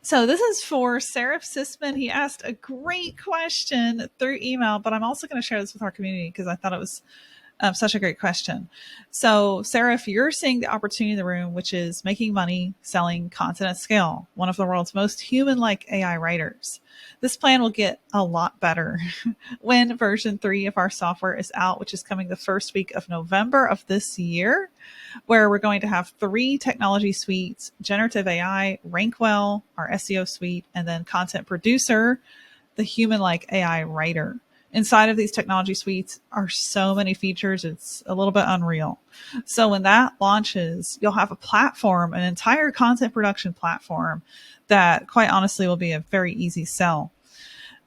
So this is for Seraph Sisman. He asked a great question through email, but I'm also going to share this with our community because I thought it was such a great question. So, Sarah, if you're seeing the opportunity in the room, which is making money selling content at scale, one of the world's most human-like AI writers, this plan will get a lot better when version 3 of our software is out, which is coming the first week of November of this year, where we're going to have 3 technology suites: generative AI, Rankwell, our SEO suite, and then content producer, the human-like AI writer. Inside of these technology suites are so many features, it's a little bit unreal. So when that launches, you'll have a platform, an entire content production platform that quite honestly will be a very easy sell.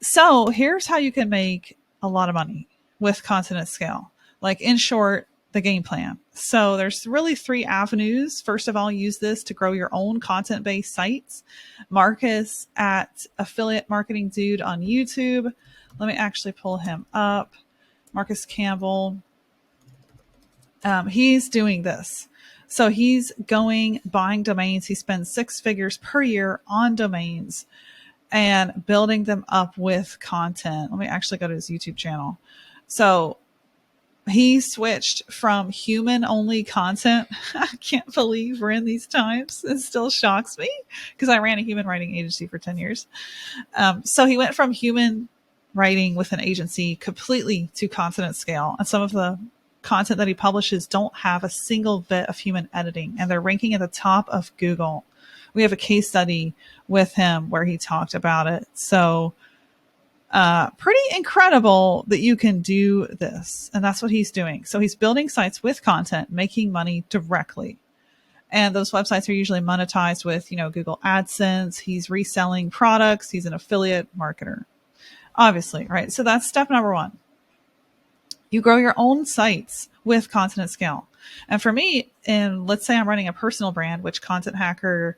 So here's how you can make a lot of money with content at scale. Like, in short, the game plan. So there's really 3 avenues. First of all, use this to grow your own content-based sites. Marcus at Affiliate Marketing Dude on YouTube. Let me actually pull him up. Marcus Campbell. He's doing this. So he's buying domains. He spends 6 figures per year on domains and building them up with content. Let me actually go to his YouTube channel. So he switched from human only content. I can't believe we're in these times. It still shocks me because I ran a human writing agency for 10 years. So he went from human writing with an agency completely to content at scale. And some of the content that he publishes don't have a single bit of human editing, and they're ranking at the top of Google. We have a case study with him where he talked about it. So pretty incredible that you can do this. And that's what he's doing. So he's building sites with content, making money directly. And those websites are usually monetized with, Google AdSense. He's reselling products. He's an affiliate marketer, obviously, right? So that's step number 1. You grow your own sites with content at scale. And for me, and let's say I'm running a personal brand, which Content Hacker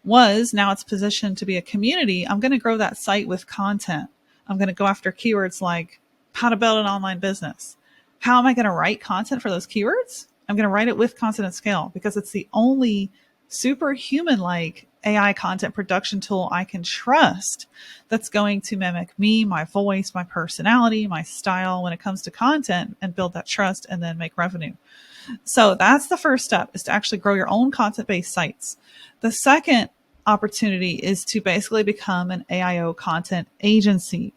was, now it's positioned to be a community. I'm going to grow that site with content. I'm going to go after keywords like how to build an online business. How am I going to write content for those keywords? I'm going to write it with content at scale because it's the only superhuman-like AI content production tool I can trust that's going to mimic me, my voice, my personality, my style when it comes to content, and build that trust and then make revenue. So that's the first step, is to actually grow your own content-based sites. The second opportunity is to basically become an AIO content agency.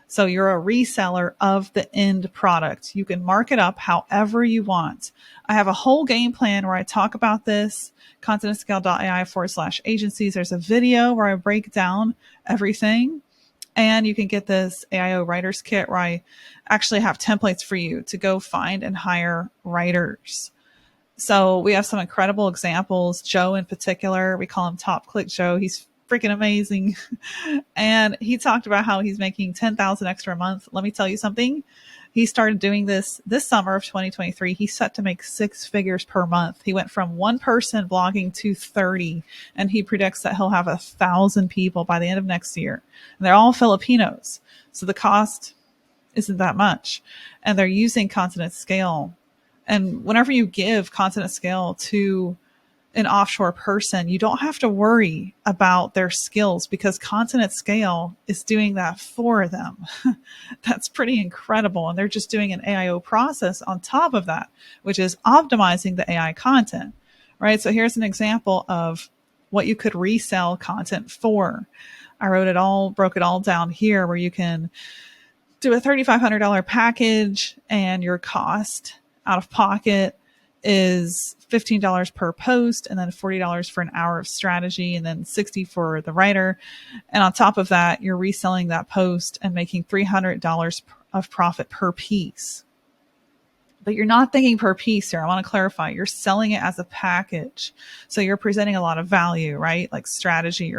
So you're a reseller of the end product. You can mark it up however you want. I have a whole game plan where I talk about this, contentscale.ai/agencies. There's a video where I break down everything. And you can get this AIO writers kit where I actually have templates for you to go find and hire writers. So we have some incredible examples. Joe in particular, we call him Top Click Joe. He's freaking amazing. And he talked about how he's making 10,000 extra a month. Let me tell you something. He started doing this summer of 2023. He's set to make 6 figures per month. He went from 1 person blogging to 30, and he predicts that he'll have 1,000 people by the end of next year. And they're all Filipinos. So the cost isn't that much. And they're using content at scale. And whenever you give content at scale to an offshore person, you don't have to worry about their skills because content at scale is doing that for them. That's pretty incredible. And they're just doing an AIO process on top of that, which is optimizing the AI content, right? So here's an example of what you could resell content for. I broke it all down here, where you can do a $3,500 package and your cost out of pocket is $15 per post, and then $40 for an hour of strategy, and then $60 for the writer. And on top of that, you're reselling that post and making $300 of profit per piece. But you're not thinking per piece here. I want to clarify. You're selling it as a package. So you're presenting a lot of value, right? Like strategy.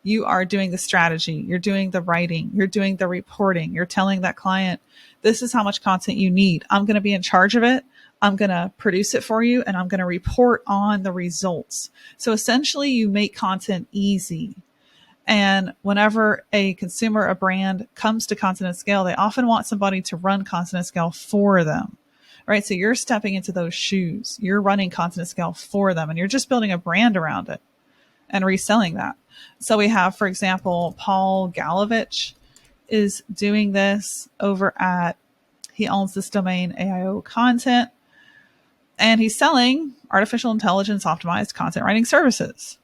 You are doing the strategy. You're doing the writing. You're doing the reporting. You're telling that client, this is how much content you need. I'm going to be in charge of it. I'm going to produce it for you, and I'm going to report on the results. So essentially, you make content easy. And whenever a consumer, a brand comes to content at scale, they often want somebody to run content at scale for them, right? So you're stepping into those shoes. You're running content at scale for them, and you're just building a brand around it. and reselling that. So we have, for example, Paul Galovich is doing this over at, he owns this domain AIO content, and he's selling artificial intelligence optimized content writing services,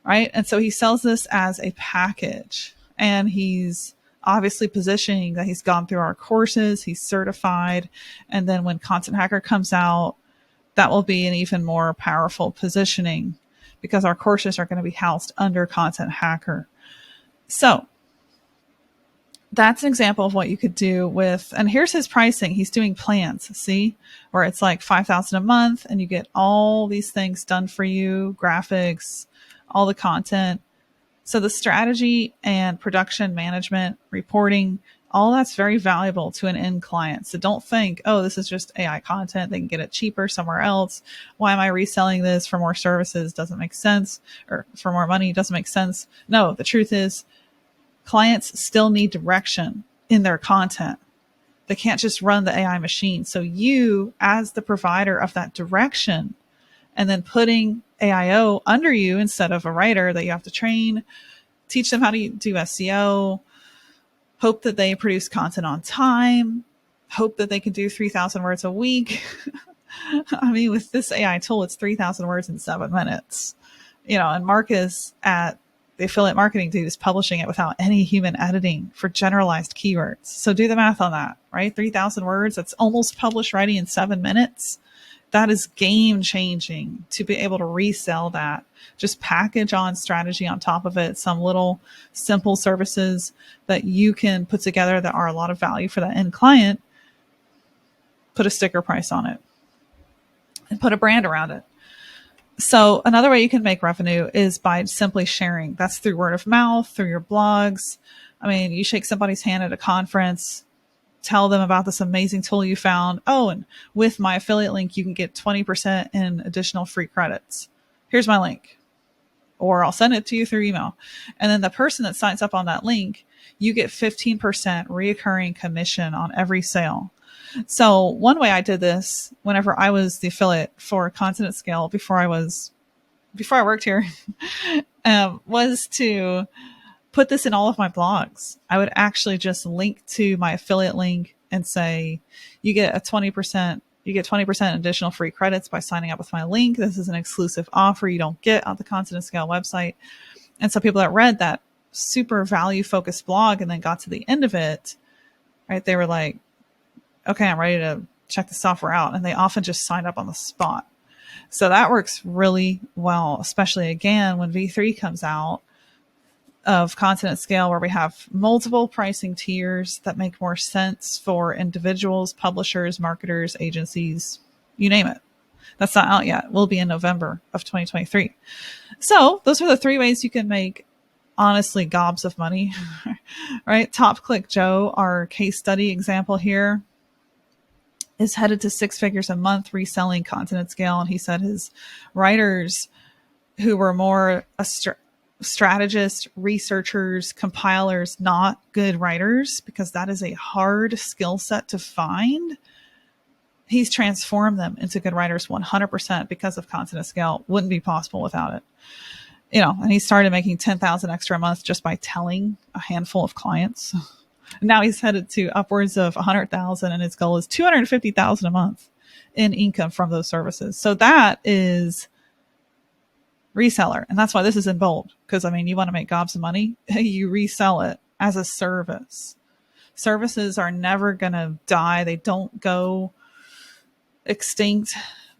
right? And so he sells this as a package, and he's obviously positioning that he's gone through our courses, he's certified, and then when Content Hacker comes out, that will be an even more powerful positioning because our courses are going to be housed under Content Hacker. So that's an example of what you could do with, and here's his pricing. He's doing plans, see, where it's like $5,000 a month and you get all these things done for you, graphics, all the content. So the strategy and production management, reporting, all that's very valuable to an end client. So don't think, oh, this is just AI content. They can get it cheaper somewhere else. Why am I reselling this for more services? Doesn't make sense. Or for more money doesn't make sense. No, the truth is clients still need direction in their content. They can't just run the AI machine. So you, as the provider of that direction, and then putting AIO under you instead of a writer that you have to train, teach them how to do SEO, hope that they produce content on time, hope that they can do 3,000 words a week. I mean, with this AI tool, it's 3,000 words in 7 minutes. And Marcus at the Affiliate Marketing Dude is publishing it without any human editing for generalized keywords. So do the math on that, right? 3,000 words, that's almost published writing in 7 minutes. That is game changing to be able to resell that. Just package on strategy on top of it, some little simple services that you can put together that are a lot of value for the end client. Put a sticker price on it and put a brand around it. So another way you can make revenue is by simply sharing. That's through word of mouth, through your blogs. I mean, you shake somebody's hand at a conference, tell them about this amazing tool you found. Oh, and with my affiliate link, you can get 20% in additional free credits. Here's my link. Or I'll send it to you through email. And then the person that signs up on that link, you get 15% reoccurring commission on every sale. So one way I did this whenever I was the affiliate for Content at Scale before I worked here, was to put this in all of my blogs. I would actually just link to my affiliate link and say, you get 20% additional free credits by signing up with my link. This is an exclusive offer you don't get on the Content at Scale website. And so people that read that super value focused blog and then got to the end of it, right, they were like, okay, I'm ready to check the software out. And they often just signed up on the spot. So that works really well, especially again, when V3 comes out of Content at Scale, where we have multiple pricing tiers that make more sense for individuals, publishers, marketers, agencies, you name it. That's not out yet. We'll be in November of 2023. So those are the 3 ways you can make, honestly, gobs of money, right? Top Click Joe, our case study example here, is headed to 6 figures a month reselling Content at Scale. And he said his writers who were more strategists, researchers, compilers, not good writers, because that is a hard skill set to find. He's transformed them into good writers 100% because of Content at Scale. Wouldn't be possible without it. And he started making 10,000 extra a month just by telling a handful of clients. Now he's headed to upwards of 100,000, and his goal is 250,000 a month in income from those services. So that is reseller. And that's why this is in bold, because you want to make gobs of money, you resell it as a service. Services are never going to die. They don't go extinct.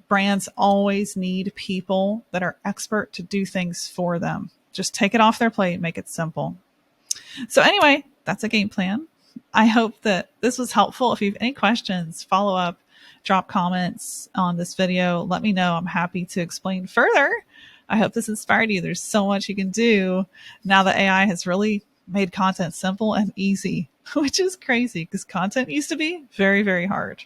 Brands always need people that are expert to do things for them. Just take it off their plate, make it simple. So anyway, that's a game plan. I hope that this was helpful. If you have any questions, follow up, drop comments on this video. Let me know. I'm happy to explain further. I hope this inspired you. There's so much you can do now that AI has really made content simple and easy, which is crazy because content used to be very, very hard.